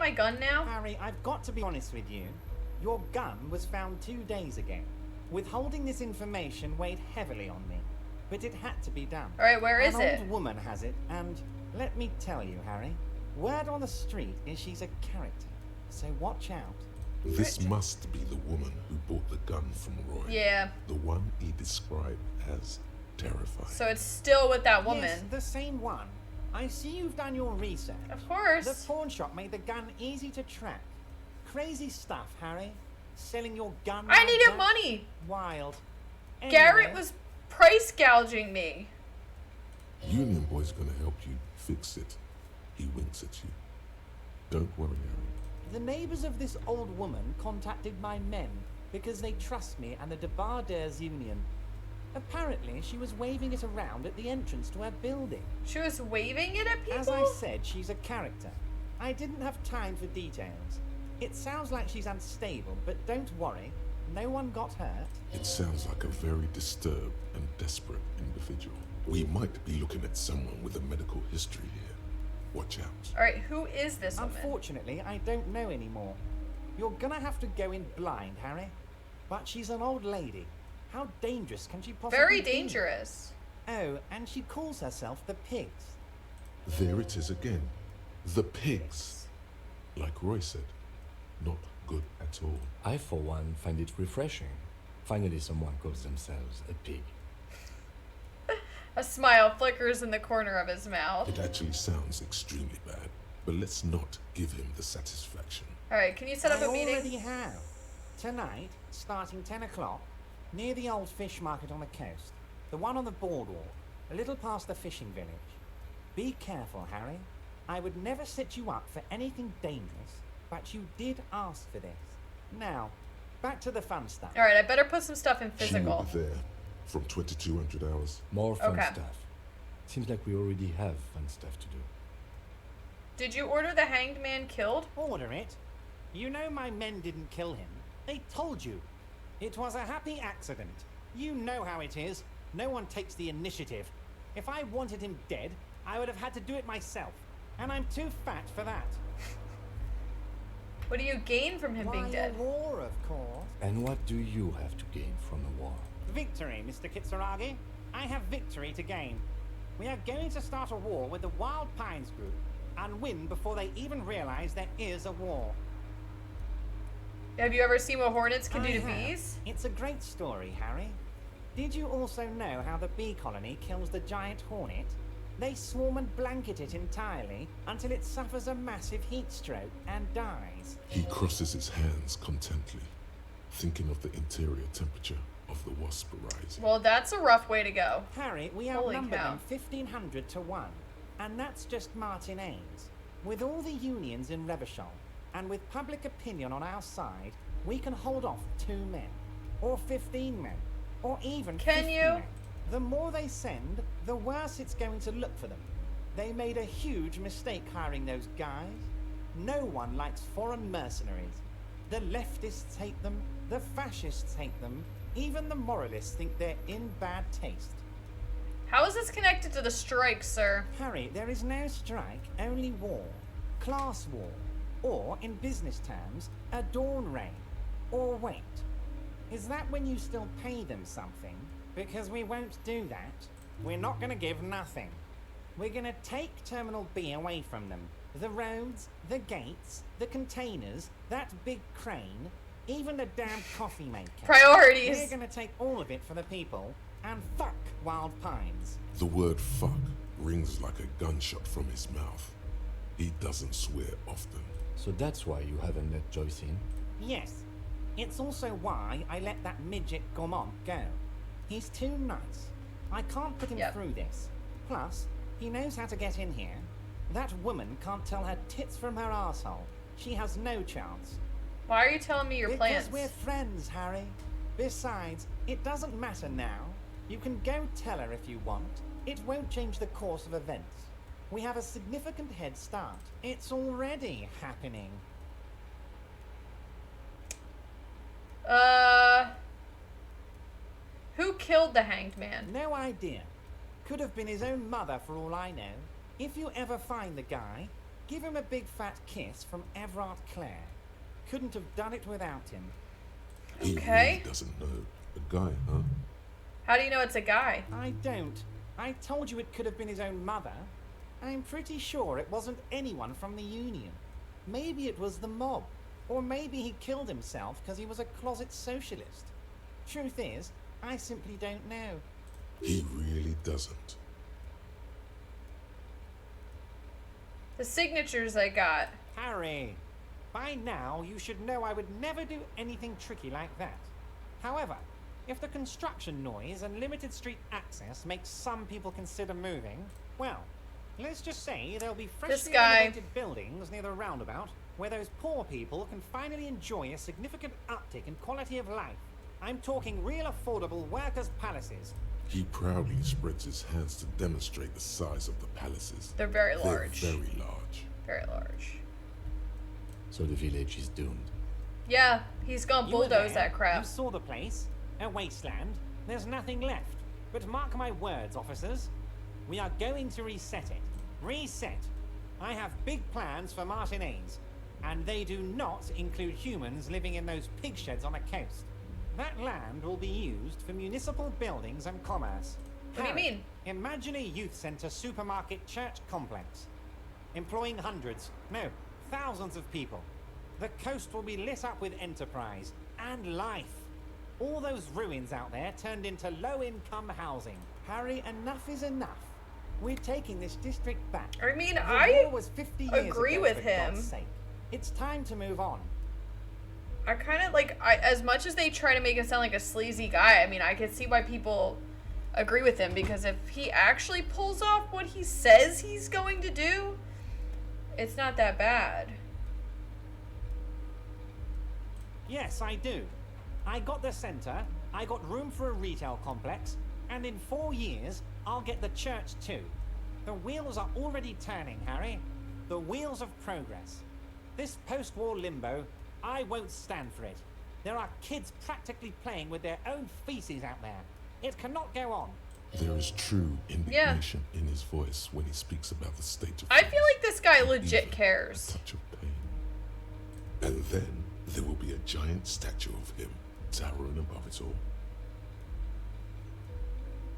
my gun now? Harry, I've got to be honest with you. Your gun was found 2 days ago. Withholding this information weighed heavily on me, but it had to be done. Alright, where is it? An old woman has it, and let me tell you, Harry, word on the street is she's a character, so watch out. This must be the woman who bought the gun from Roy. Yeah. The one he described as terrifying. So it's still with that woman. Yes, the same one. I see you've done your research. Of course. The pawn shop made the gun easy to track. Crazy stuff, Harry. Selling your gun. I like needed that? money. Wild. Garrett Anyway, was price gouging me. Union Boy's gonna help you fix it. He winks at you. Don't worry, Harry. the neighbors of this old woman contacted my men because they trust me and the Debarders Union. Apparently, she was waving it around at the entrance to her building. She was waving it at people? As I said, she's a character. I didn't have time for details. It sounds like she's unstable, but don't worry. No one got hurt. It sounds like a very disturbed and desperate individual. We might be looking at someone with a medical history here. Watch out. Alright, who is this woman? Unfortunately, I don't know anymore. You're gonna have to go in blind, Harry. But she's an old lady. How dangerous can she possibly Very be? dangerous. Oh, and she calls herself the Pigs. There it is again. The pigs. Like Roy said, not good at all. I, for one, find it refreshing. Finally, someone calls themselves a pig. A smile flickers in the corner of his mouth. It actually sounds extremely bad, but let's not give him the satisfaction. Alright, can you set up I a meeting? already have. Tonight, starting 10 o'clock, near the old fish market on the coast. The one on the boardwalk, a little past the fishing village. Be careful, Harry. I would never set you up for anything dangerous, but you did ask for this. Now, back to the fun stuff. Alright, I better put some stuff in She physical. will be there from 2200 hours. More fun Okay. stuff. Seems like we already have fun stuff to do. Did you order the hanged man killed? Order it. You know my men didn't kill him. They told you. It was a happy accident. You know how it is. No one takes the initiative. If I wanted him dead, I would have had to do it myself. And I'm too fat for that. What do you gain from him being Why, dead? a war, of course. And what do you have to gain from a war? Victory, Mr. Kitsuragi. I have victory to gain. We are going to start a war with the Wild Pines group and win before they even realize there is a war. Have you ever seen what hornets can do I to have. bees? It's a great story, Harry. Did you also know how the bee colony kills the giant hornet? They swarm and blanket it entirely until it suffers a massive heat stroke and dies. He crosses his hands contently, thinking of the interior temperature of the wasp rising. Well, that's a rough way to go. Harry, we Holy outnumber cow. them 1,500 to 1. And that's just Martin Ames. With all the unions in Revachol, and with public opinion on our side, we can hold off 2 men, or 15 men, or even Can 50 you? men. The more they send, the worse it's going to look for them. They made a huge mistake hiring those guys. No one likes foreign mercenaries. The leftists hate them, the fascists hate them, even the moralists think they're in bad taste. How is this connected to the strike, sir? Harry, there is no strike, only war. Class war. Or, in business terms, a dawn raid. Or wait, is that when you still pay them something? Because we won't do that. We're not going to give nothing. We're going to take Terminal B away from them. The roads, the gates, the containers, that big crane, even the damn coffee maker. Priorities. We're going to take all of it for the people, and fuck Wild Pines. The word fuck rings like a gunshot from his mouth. He doesn't swear often. So that's why you haven't let Joyce in? Yes. It's also why I let that midget Gaumont go. He's too nice. I can't put him Yep. through this. Plus, he knows how to get in here. That woman can't tell her tits from her asshole. She has no chance. Why are you telling me your Because plans? we're friends, Harry. Besides, it doesn't matter now. You can go tell her if you want. It won't change the course of events. We have a significant head start. It's already happening. Who killed the hanged man? No idea. Could have been his own mother for all I know. If you ever find the guy, Give him a big fat kiss from Everard Clare. Couldn't have done it without him. He Okay. really doesn't know. A guy, huh? How do you know it's a guy? I don't. I told you it could have been his own mother. I'm pretty sure it wasn't anyone from the Union. Maybe it was the mob. Or maybe he killed himself because he was a closet socialist. Truth is, I simply don't know. He really doesn't. The signatures I got. Harry, by now you should know I would never do anything tricky like that. However, if the construction noise and limited street access makes some people consider moving, well, let's just say there'll be This freshly guy. renovated buildings near the roundabout where those poor people can finally enjoy a significant uptick in quality of life. I'm talking real affordable workers' palaces. He proudly spreads his hands to demonstrate the size of the palaces. They're very large. They're very large. Very large. So the village is doomed. Yeah, he's gonna You were bulldoze there, that crap. You saw the place, a wasteland. There's nothing left. But mark my words, officers. We are going to reset it. Reset. I have big plans for Martinez, and they do not include humans living in those pig sheds on the coast. That land will be used for municipal buildings and commerce. What do you Harry, mean? Imagine a youth centre supermarket church complex, employing hundreds, no, thousands of people. The coast will be lit up with enterprise and life. All those ruins out there turned into low-income housing. Harry, enough is enough. We're taking this district back. I mean, The I war was 50 years agree ago, with for him. God's sake. It's time to move on. I kind of like, as much as they try to make him sound like a sleazy guy, I mean, I can see why people agree with him, because if he actually pulls off what he says he's going to do, it's not that bad. Yes, I do. I got the centre, I got room for a retail complex, and in 4 years, I'll get the church too. The wheels are already turning, Harry. The wheels of progress. This post-war limbo, I won't stand for it. There are kids practically playing with their own feces out there. It cannot go on. There is true indignation in his voice when he speaks about the state of I feel things. like this guy Even legit a cares. touch of pain. And then there will be a giant statue of him towering above it all.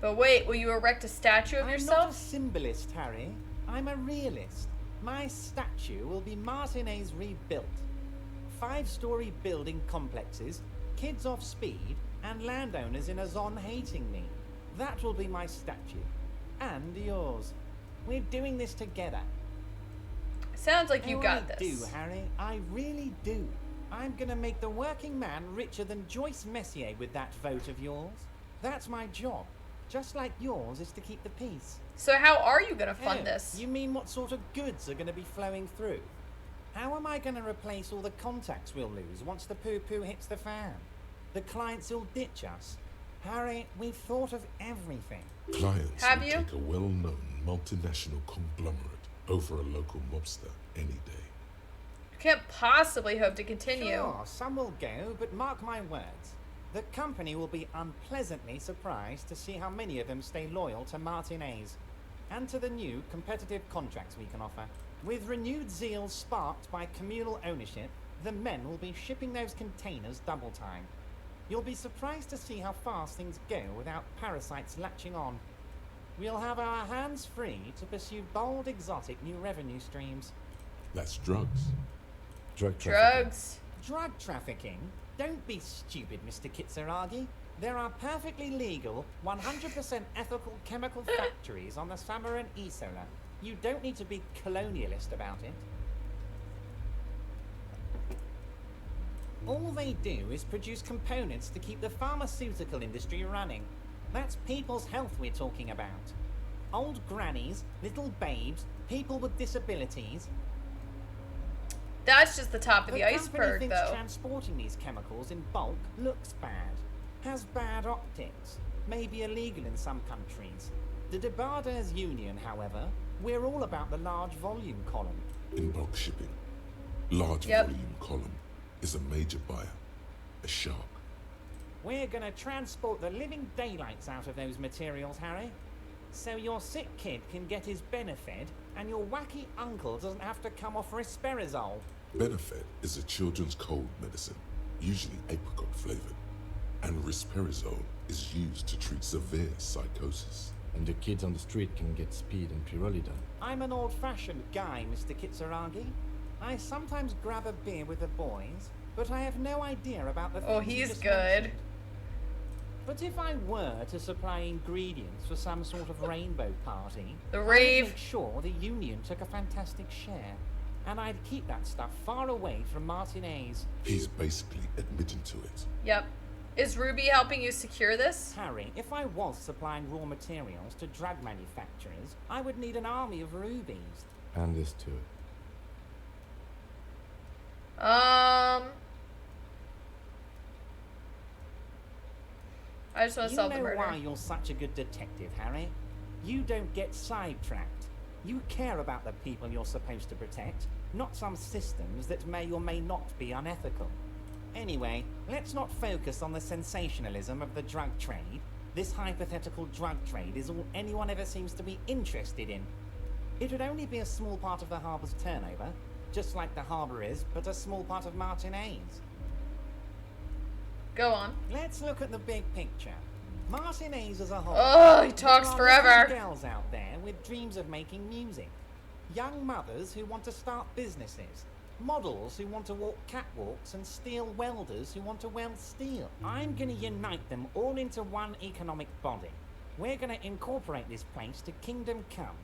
But wait, will you erect a statue of I'm not a yourself? symbolist, Harry. I'm a realist. My statue will be Martinez rebuilt. 5-story building complexes, kids off speed, and landowners in a zone hating me. That will be my statue. And yours. We're doing this together. Sounds like you Oh, got I this. do, Harry. I really do. I'm gonna make the working man richer than Joyce Messier with that vote of yours. That's my job. Just like yours is to keep the peace. So how are you gonna fund Oh, this? You mean what sort of goods are going to be flowing through? How am I going to replace all the contacts we'll lose once the poo-poo hits the fan? The clients will ditch us. Harry, we've thought of everything. Clients Have will you? take a well-known multinational conglomerate over a local mobster any day. You can't possibly hope to continue. Sure, some will go, but mark my words. The company will be unpleasantly surprised to see how many of them stay loyal to Martinez and to the new competitive contracts we can offer. With renewed zeal sparked by communal ownership, the men will be shipping those containers double time. You'll be surprised to see how fast things go without parasites latching on. We'll have our hands free to pursue bold, exotic new revenue streams. That's drugs. Drug trafficking. Drugs. Drug trafficking? Don't be stupid, Mr. Kitsuragi. There are perfectly legal, 100% ethical chemical factories on the Samaran Isola. You don't need to be colonialist about it. All they do is produce components to keep the pharmaceutical industry running. That's people's health we're talking about. Old grannies, little babes, people with disabilities. That's just the top of the company iceberg, thinks though. transporting these chemicals in bulk looks bad, has bad optics, may be illegal in some countries. The Debarders Union, however, we're all about the large volume column. In bulk shipping, large Yep. volume column is a major buyer, a shark. We're gonna transport the living daylights out of those materials, Harry. So your sick kid can get his Benefed, and your wacky uncle doesn't have to come off risperazole. Benefed is a children's cold medicine, usually apricot flavored, and risperazole is used to treat severe psychosis. And the kids on the street can get speed and pyrrolidone. I'm an old-fashioned guy, Mr. Kitsuragi. I sometimes grab a beer with the boys, but I have no idea about the Oh, things you he's just good. mentioned. But if I were to supply ingredients for some sort of rainbow party, The I would rave. make sure the Union took a fantastic share. And I'd keep that stuff far away from Martinez. He's basically admitting to it. Yep. Is Ruby helping you secure this? Harry, if I was supplying raw materials to drug manufacturers, I would need an army of rubies. Understood. I just want to solve the You know murder. why you're such a good detective, Harry? You don't get sidetracked. You care about the people you're supposed to protect, not some systems that may or may not be unethical. Anyway, let's not focus on the sensationalism of the drug trade. This hypothetical drug trade is all anyone ever seems to be interested in. It would only be a small part of the harbour's turnover, just like the harbour is, but a small part of Martinez. Go on. Let's look at the big picture. Martinez as a whole. Oh, he talks There are forever. little girls out there with dreams of making music. Young mothers who want to start businesses. Models who want to walk catwalks and steel welders who want to weld steel. I'm going to unite them all into one economic body. We're going to incorporate this place to Kingdom Come.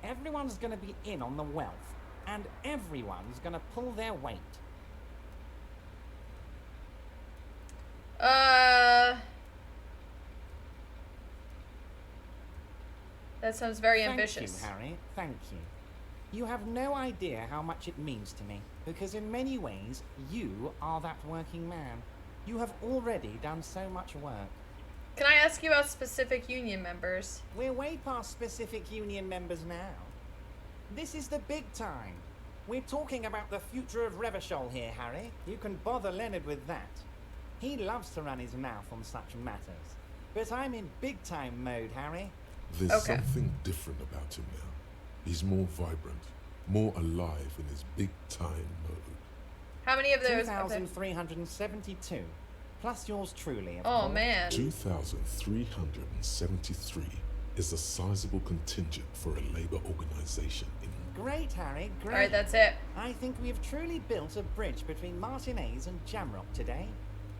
Everyone's going to be in on the wealth, and everyone's going to pull their weight. That sounds very ambitious. Thank you, Harry. Thank you. You have no idea how much it means to me, because in many ways, you are that working man. You have already done so much work. Can I ask you about specific union members? We're way past specific union members now. This is the big time. We're talking about the future of Revachol here, Harry. You can bother Leonard with that. He loves to run his mouth on such matters. But I'm in big time mode, Harry. There's Okay. something different about him now. He's more vibrant, more alive in his big time mode. How many of those? 2,372. Plus yours truly, of Oh course. man. 2,373 is a sizable contingent for a labor organization in Great, Harry, great. Alright, that's it. I think we have truly built a bridge between Martinez and Jamrock today.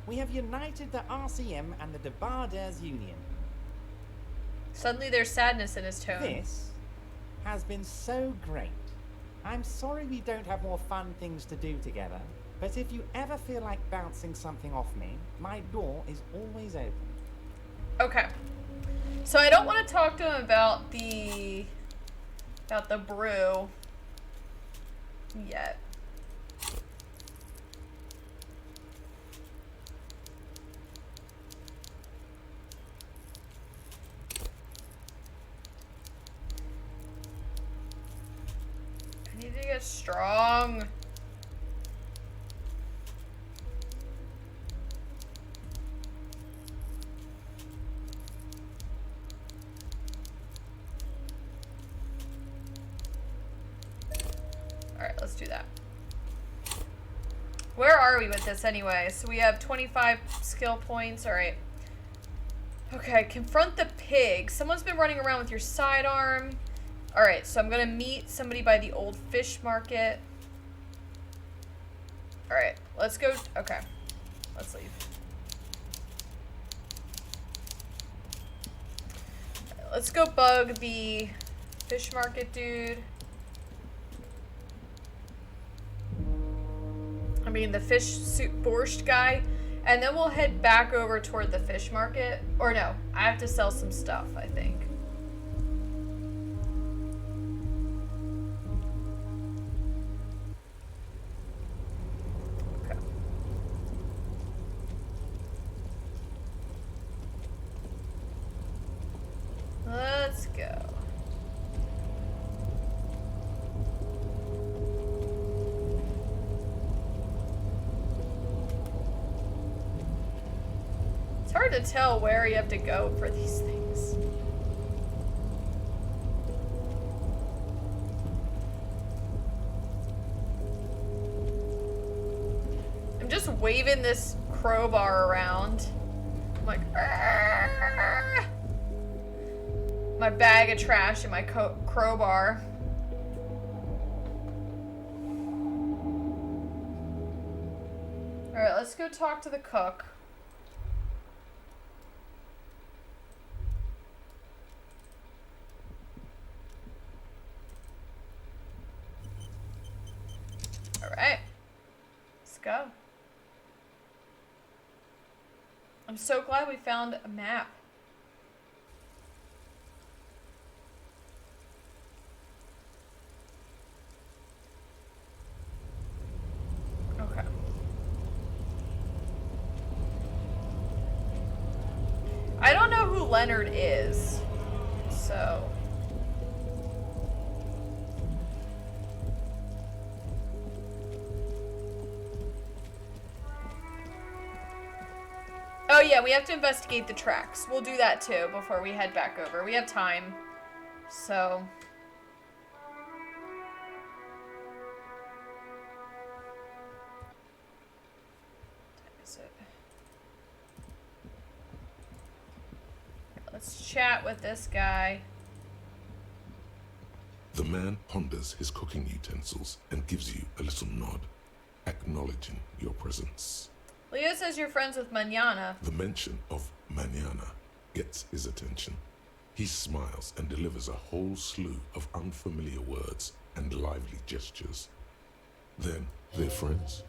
We have united the RCM and the Debarders Union. Suddenly there's sadness in his tone. This has been so great. I'm sorry we don't have more fun things to do together, but if you ever feel like bouncing something off me, my door is always open. Okay. So I don't want to talk to him about the brew yet. I need to get strong. Alright, let's do that. Where are we with this anyway? So we have 25 skill points. Alright. Okay, confront the pig. Someone's been running around with your sidearm. Alright, so I'm gonna meet somebody by the old fish market. Alright, let's go. Okay, let's leave. Let's go bug the fish market dude. I mean, the fish soup borscht guy. And then we'll head back over toward the fish market. Or no, I have to sell some stuff, I think. Okay. Let's go. It's hard to tell where you have to go for these things. waving this crowbar around. I'm like, "Argh!" My bag of trash and my crowbar. Alright, let's go talk to the cook. Alright. Let's go. I'm so glad we found a map. Okay. I don't know who Leonard is, so... Oh yeah, we have to investigate the tracks. We'll do that too before we head back over. We have time, so... Let's chat with this guy. The man ponders his cooking utensils and gives you a little nod, acknowledging your presence. Leo says you're friends with Manana. The mention of Manana gets his attention. He smiles and delivers a whole slew of unfamiliar words and lively gestures. Then they're friends.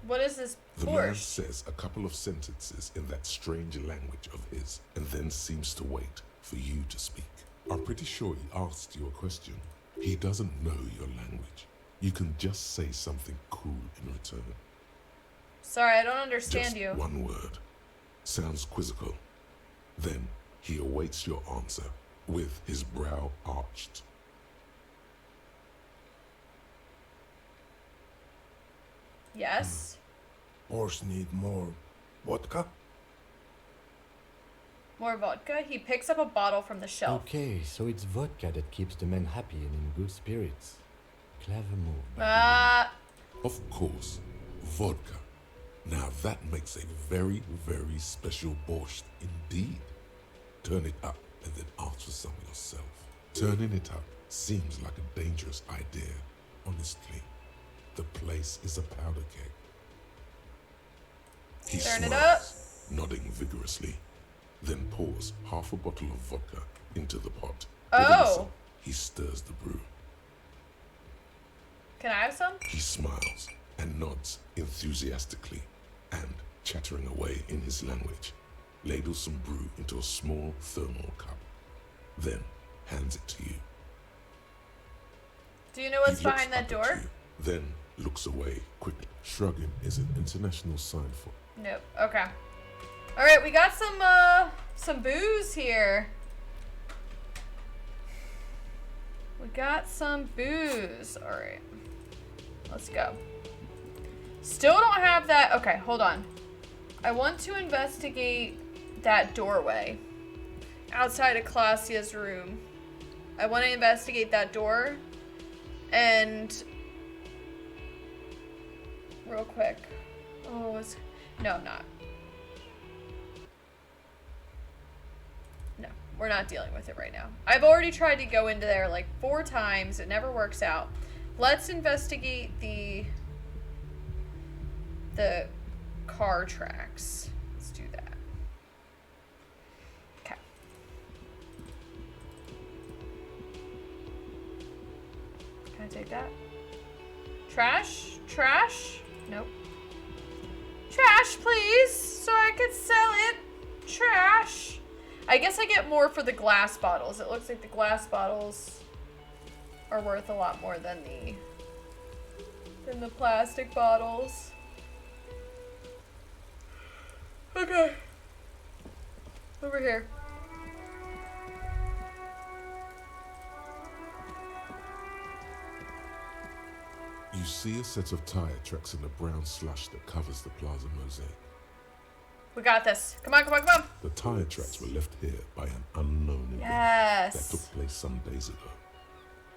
What is this The man Porsche? says a couple of sentences in that strange language of his and then seems to wait for you to speak. I'm pretty sure he asked you a question. He doesn't know your language. You can just say something cool in return. Sorry, I don't understand Just you. one word. Sounds quizzical. Then he awaits your answer with his brow arched. Yes? Horse need more vodka? More vodka? He picks up a bottle from the shelf. Okay, so it's vodka that keeps the men happy and in good spirits. Clever move. by the Ah, Of course, vodka. Now that makes a very, very special borscht indeed. Turn it up and then ask for some yourself. Turning it up seems like a dangerous idea, honestly. The place is a powder keg. He Turn it smiles, nodding vigorously, then pours half a bottle of vodka into the pot. With a Oh. whistle, he stirs the brew. can I have some? He smiles and nods enthusiastically and, chattering away in his language, ladles some brew into a small thermal cup, then hands it to you. Do you know what's He looks behind that up at door? you, then looks away quickly. Shrugging is an international sign for Nope. Okay. Alright, we got some booze here. We got some booze. Alright. Let's go. Still don't have that. Okay, hold on. I want to investigate that doorway outside of Classia's room. I want to investigate that door. And real quick. Oh, no, I'm not. No, we're not dealing with it right now. I've already tried to go into there like 4 times. It never works out. Let's investigate the car tracks. Let's do that. Okay. Can I take that? Trash? Trash? Nope. Trash, please, so I can sell it. Trash. I guess I get more for the glass bottles. It looks like the glass bottles are worth a lot more than the plastic bottles. Okay. Over here. You see a set of tire tracks in the brown slush that covers the plaza mosaic. We got this. Come on, come on, come on. The tire tracks were left here by an unknown event that Yes. took place some days ago.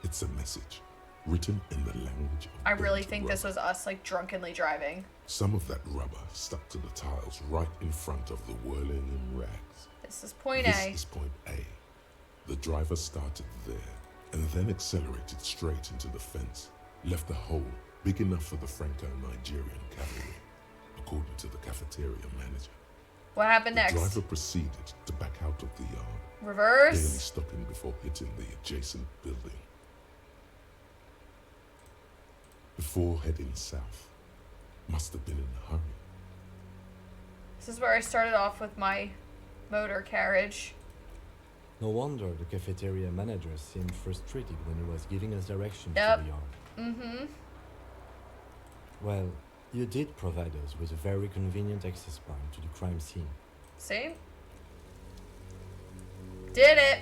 It's a message. written in the language of I really burnt think this rubber. was us, like, drunkenly driving. Some of that rubber stuck to the tiles right in front of the whirling rags. This is point This A. is point A. The driver started there and then accelerated straight into the fence, left a hole big enough for the Franco-Nigerian cavalry, according to the cafeteria manager. What happened The next? driver proceeded to back out of the yard, barely Reverse. stopping before hitting the adjacent building. Before heading south, must have been in a hurry. This is where I started off with my motor carriage. No wonder the cafeteria manager seemed frustrated when he was giving us directions Yep. to the yard. Mm-hmm. Well, you did provide us with a very convenient access point to the crime scene. See? Did it.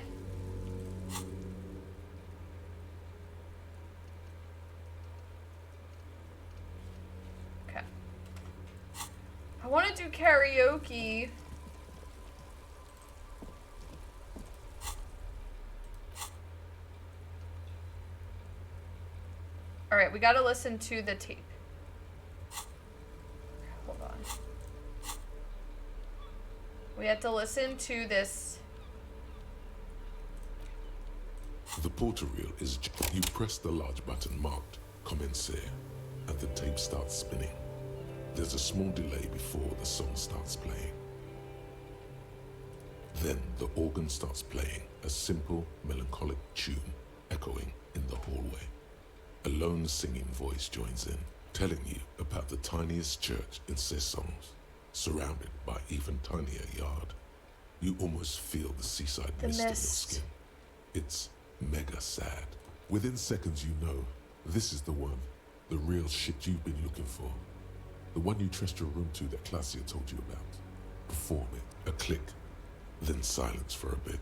Okay. I want to do karaoke. All right, we got to listen to the tape. Hold on. We have to listen to this. The porter reel is you press the large button marked Commencer and the tape starts spinning. There's a small delay before the song starts playing. Then the organ starts playing a simple, melancholic tune echoing in the hallway. A lone singing voice joins in, telling you about the tiniest church in Cessons, surrounded by even tinier yard. You almost feel the seaside The mist in your mist. skin. It's mega sad. Within seconds you know, this is the one, the real shit you've been looking for. The one you trust your room to that Claudia told you about. Perform it, a click, then silence for a bit.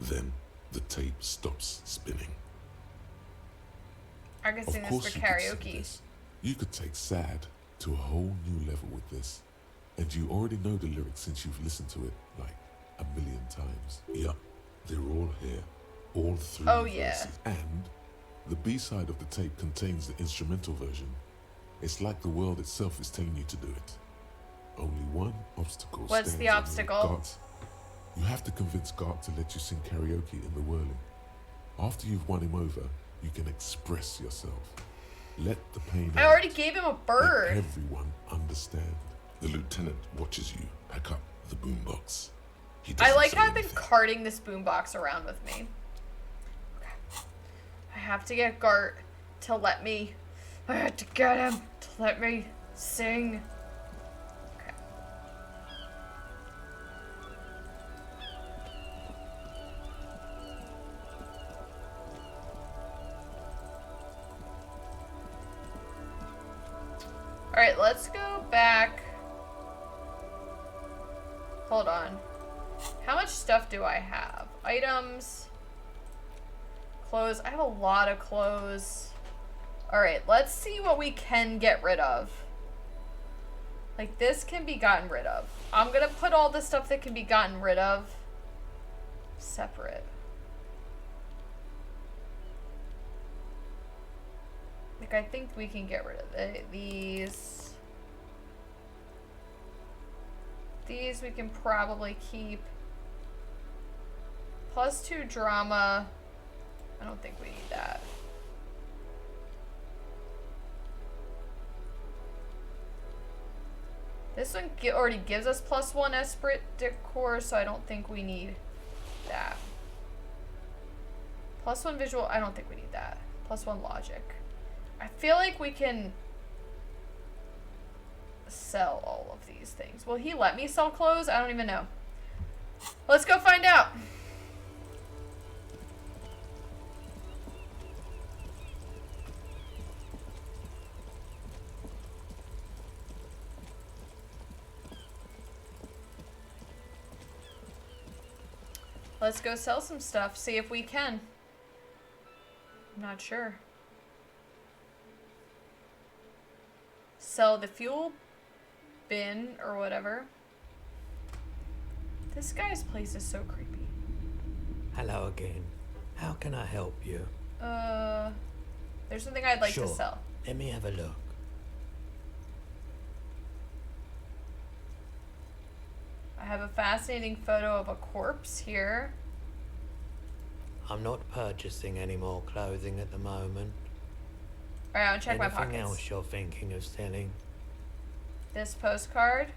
Then the tape stops spinning. I can sing Of this course for you could sing karaoke. this. You could take sad to a whole new level with this. And you already know the lyrics since you've listened to it like a million times. Yup, they're all here. All three Oh, yeah. verses. And the B-side of the tape contains the instrumental version. It's like the world itself is telling you to do it. Only one obstacle What's stands the in your way. obstacle? Gart. You have to convince Gart to let you sing karaoke in the whirling. After you've won him over, you can express yourself. Let the pain I out. already gave him a Let bird. everyone understand. The lieutenant watches you pack up the boombox. He I doesn't like say how I've been anything. carting this boombox around with me. Okay. I have to get Gart to let me. I had to get him to let me sing. Okay. Alright, let's go back. Hold on. How much stuff do I have? Items. Clothes. I have a lot of clothes. Alright, let's see what we can get rid of. Like, this can be gotten rid of. I'm gonna put all the stuff that can be gotten rid of separate. Like, I think we can get rid of these. These we can probably keep. +2 drama. I don't think we need that. This one already gives us +1 Esprit decor, so I don't think we need that. +1 visual, I don't think we need that. +1 logic. I feel like we can sell all of these things. Will he let me sell clothes? I don't even know. Let's go find out. Let's go sell some stuff, see if we can. I'm not sure. Sell the fuel bin or whatever. This guy's place is so creepy. Hello again. How can I help you? There's something I'd like Sure. to sell. Let me have a look. I have a fascinating photo of a corpse here. I'm not purchasing any more clothing at the moment. Alright, I'll check my Anything pockets. else you're thinking of selling? This postcard.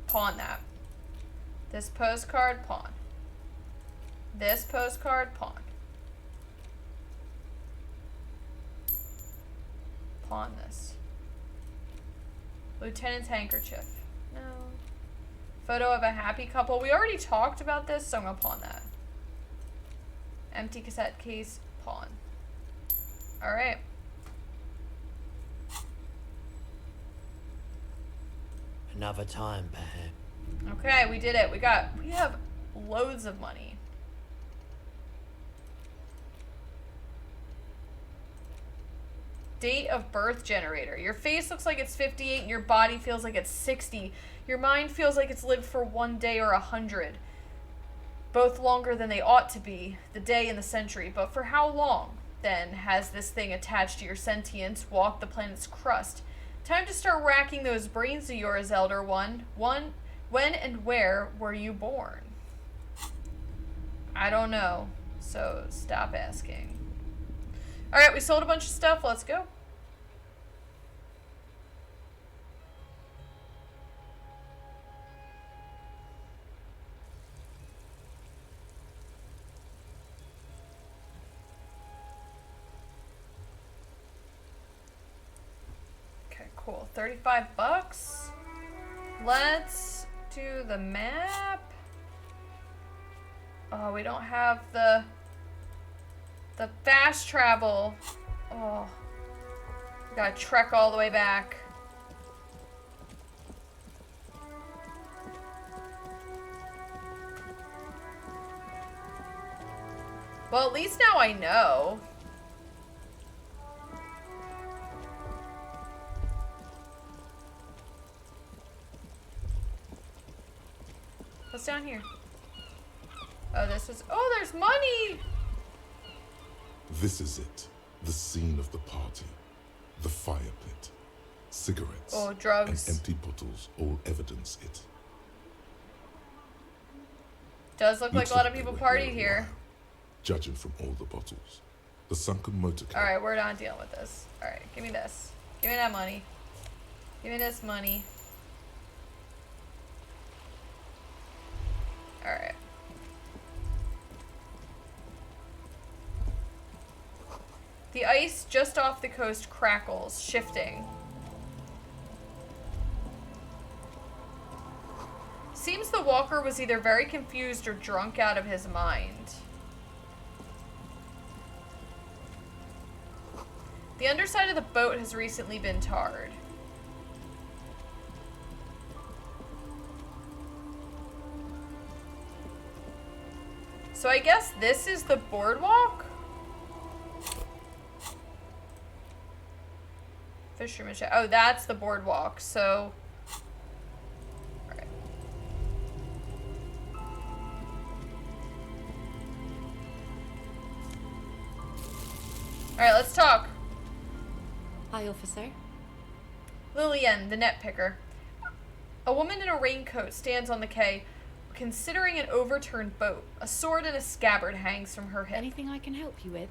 Pawn that. This postcard, pawn. This postcard, pawn. Pawn this. Lieutenant's handkerchief. No. Photo of a happy couple. We already talked about this, so I'm gonna pawn that. Empty cassette case, pawn. Alright. Another time, perhaps. Okay, we did it. We have loads of money. Date of birth generator. Your face looks like it's 58 and your body feels like it's 60. Your mind feels like it's lived for 1 day or 100. Both longer than they ought to be, the day and the century. But for how long, then, has this thing attached to your sentience walked the planet's crust? Time to start racking those brains of yours, Elder One. When and where were you born? I don't know, so stop asking. Alright, we sold a bunch of stuff. Let's go. Okay, cool. 35 bucks. Let's do the map. Oh, we don't have the fast travel. Oh. We gotta trek all the way back. Well, at least now I know. What's down here? Oh, this is... Oh, there's money! This is it. The scene of the party. The fire pit. Cigarettes. Oh, drugs. And empty bottles all evidence it. Does look like Looks a lot of they people were partied a here. while, judging from all the bottles. The sunken motor car. Alright, we're not dealing with this. Alright, give me this. Give me that money. Give me this money. Alright. The ice just off the coast crackles, shifting. Seems the walker was either very confused or drunk out of his mind. The underside of the boat has recently been tarred. So I guess this is the boardwalk? Fisherman shack. Oh, that's the boardwalk. So, alright. Alright, let's talk. Hi, officer. Lillian, the net picker. A woman in a raincoat stands on the quay, considering an overturned boat. A sword and a scabbard hangs from her hip. Anything I can help you with?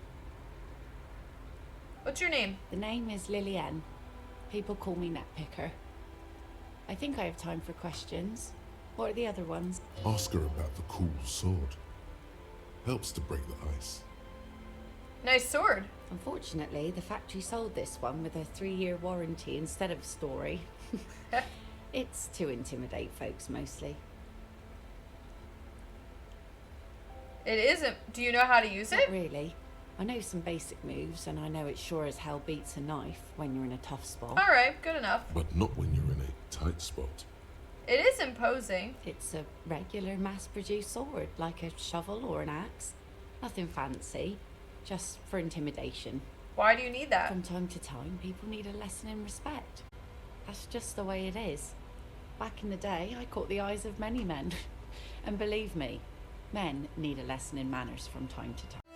What's your name? The name is Lillian. People call me Netpicker. I think I have time for questions. What are the other ones? Ask her about the cool sword. Helps to break the ice. Nice sword. Unfortunately, the factory sold this one with a 3-year warranty instead of story. It's to intimidate folks mostly. It isn't. Do you know how to use Not it? really. I know some basic moves, and I know it sure as hell beats a knife when you're in a tough spot. Alright, good enough. But not when you're in a tight spot. It is imposing. It's a regular mass-produced sword, like a shovel or an axe. Nothing fancy, just for intimidation. Why do you need that? From time to time, people need a lesson in respect. That's just the way it is. Back in the day, I caught the eyes of many men. And believe me, men need a lesson in manners from time to time.